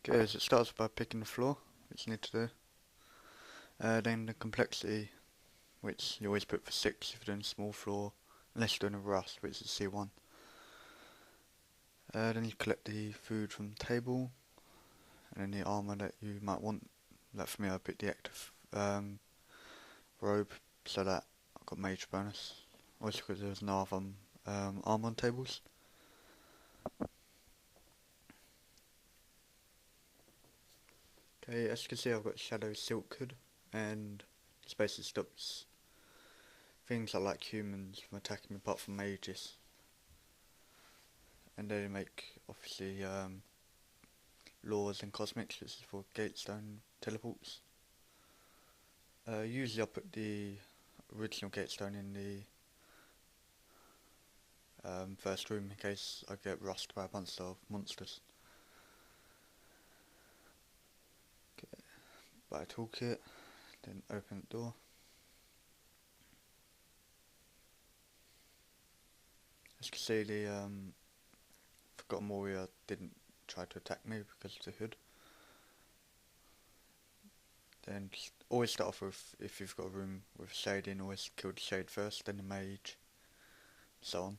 Okay, so it starts by picking the floor, which you need to do. Then the complexity, which you always put for 6 if you're doing a small floor, unless you're doing a rust, which is C1. Then you collect the food from the table, and then the armour that you might want. Like for me, I picked the active robe, so that I got mage bonus. Also because there was no other armour on tables. Okay, as you can see I've got Shadow Silk Hood, and this basically stops things like humans from attacking me apart from mages. And they make obviously laws and cosmics, which is for gatestone teleports. Usually I put the original gatestone in the first room in case I get rushed by a bunch of monsters. Okay, buy a toolkit, then open the door. As you can see, the Forgotten Warrior didn't try to attack me because of the hood. Then always start off with, if you've got a room with a shade in, always kill the shade first, then the mage, so on.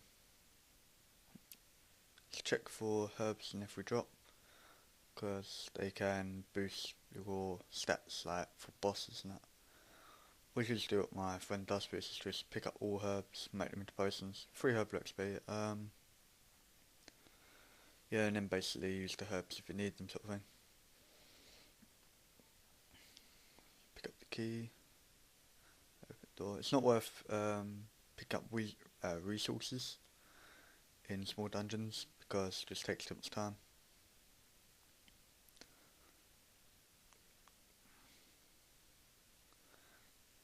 Let's check for herbs in every drop, because they can boost your stats like for bosses and that. We should just do what my friend does, which is just pick up all herbs, make them into potions, 3 herb XP, yeah, and then basically use the herbs if you need them, sort of thing. Pick up the key, open the door. It's not worth pick up resources in small dungeons because it just takes too much time.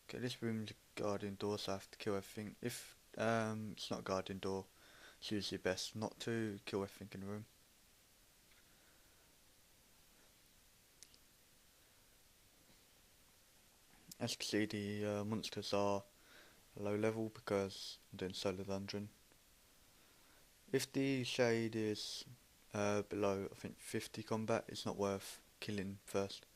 Okay, this room's a guardian door, so I have to kill everything. If it's not a guardian door, it's usually best not to kill everything in the room. As you can see, the monsters are low level because I'm doing solo dungeon. If the shade is below, I think 50 combat, it's not worth killing first.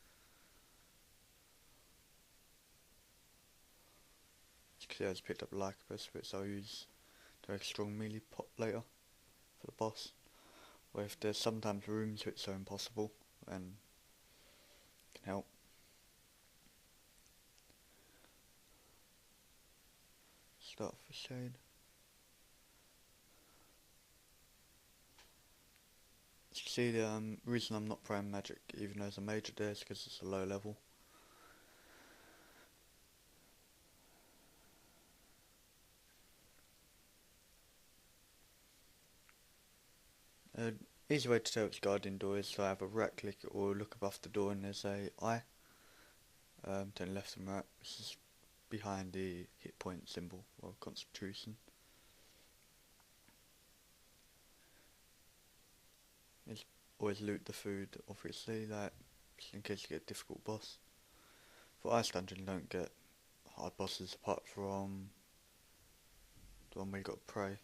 As you can see, I just picked up Lycopus, which I'll use to make a strong melee pot later for the boss. Or if there's sometimes rooms which are impossible, then it can help. Start with shade. As you can see, the reason I'm not prime magic, even though there's a mage there, is because it's a low level. Easy way to tell which guardian door is to have a right click or look above the door and there's a eye, turn left and right, which is behind the hit point symbol or concentration. Just always loot the food, obviously, like just in case you get a difficult boss. For Ice Dungeon, you don't get hard bosses apart from the one where you got to pray.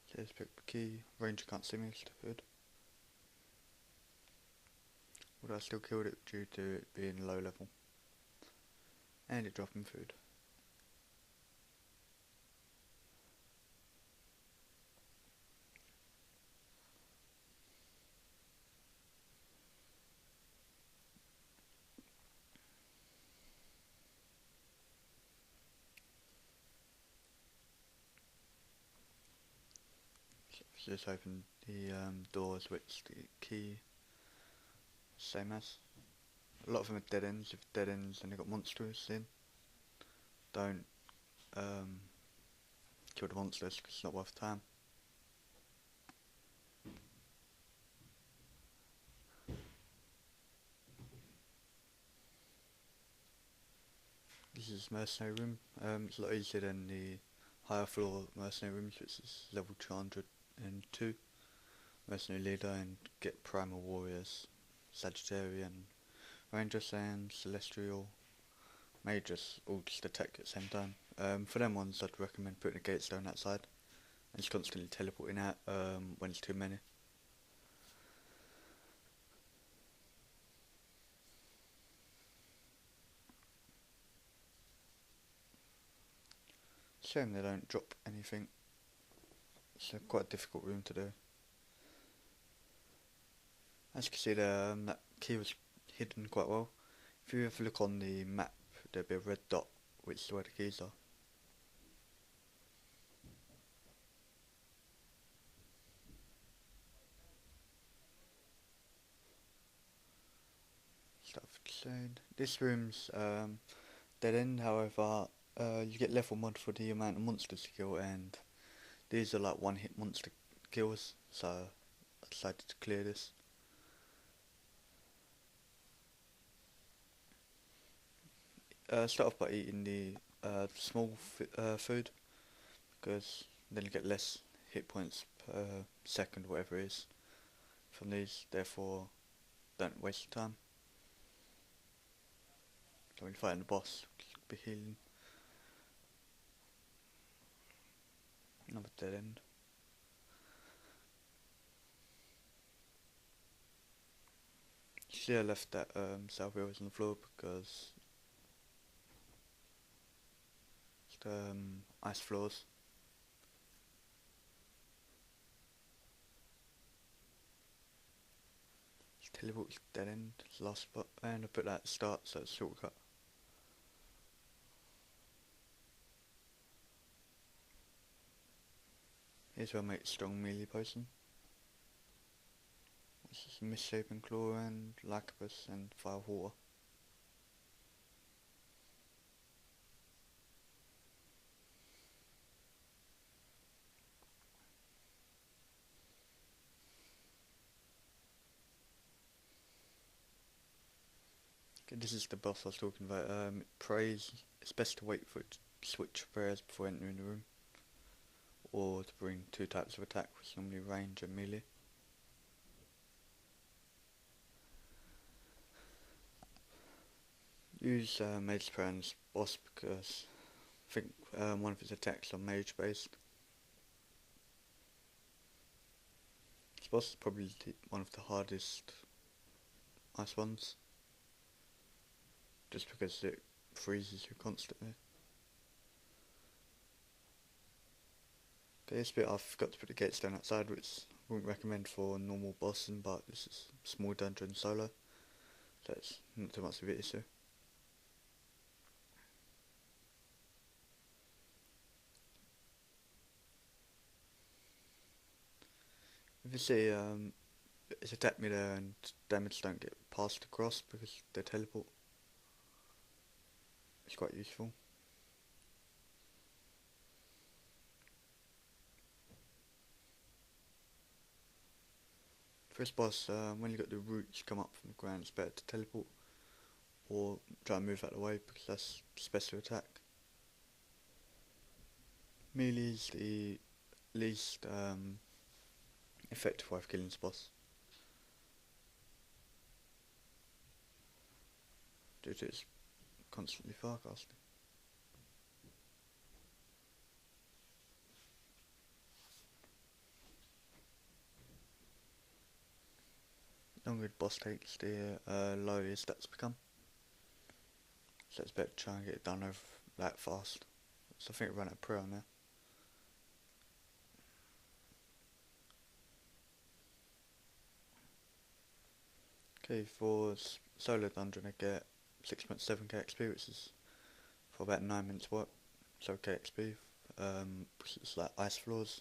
Okay, let's pick the key. Ranger can't see me, stupid. But I still killed it due to it being low level. And it dropping food. So just open the doors which the key, same as. A lot of them are dead ends. If dead ends and they've got monsters in, don't kill the monsters because it's not worth time. This is mercenary room. It's a lot easier than the higher floor mercenary rooms, which is level 202. Mercenary leader and get primal warriors, Sagittarian, Rangers and Celestial Mages all just attack at the same time. For them ones, I'd recommend putting a gate stone outside and just constantly teleporting out when it's too many. Shame they don't drop anything. It's a quite difficult room to do. As you can see there, that key was hidden quite well. If you have a look on the map, there'll be a red dot which is where the keys are. Stuff insane. This room's dead end, however, you get level mod for the amount of monsters you kill, and these are like one hit monster kills, so I decided to clear this. Start off by eating the small food, because then you get less hit points per second, whatever it is, from these, therefore don't waste your time. So when you're fighting the boss, be healing. Another dead end. See, I left that south wheels on the floor because it's ice floors. Teleport's dead end, it's the last spot, and I put that at the start so it's a shortcut. Here's where I make strong melee potion. This is misshapen claw and lycopus and fire water. Okay, this is the boss I was talking about. Praise. It's best to wait for it to switch prayers before entering the room, or to bring two types of attack, which is normally range and melee. Use Mage Prayer on this boss because I think one of his attacks are mage based. This boss is probably one of the hardest ice ones, just because it freezes you constantly. Okay, this bit I forgot to put the gate stone outside, which I wouldn't recommend for normal bossing, but this is small dungeon solo, so it's not too much of an issue. If you see it's attacked me there and damage don't get passed across because they teleport. It's quite useful. For this boss, when you got the roots come up from the ground, it's better to teleport or try and move out of the way because that's special attack. Melee is the least effective way of killing this boss, due to its constantly farcasting. The longer the boss takes, the lower his stats become. So it's better to try and get it done over that fast. So I think I ran out of prayer now. Okay, for solo dungeon I get 6.7k XP, which is for about 9 minutes work. So okay XP, it's like ice floors.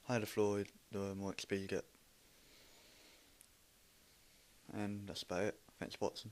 Higher the floor, the more XP you get. And that's about it. Thanks for watching.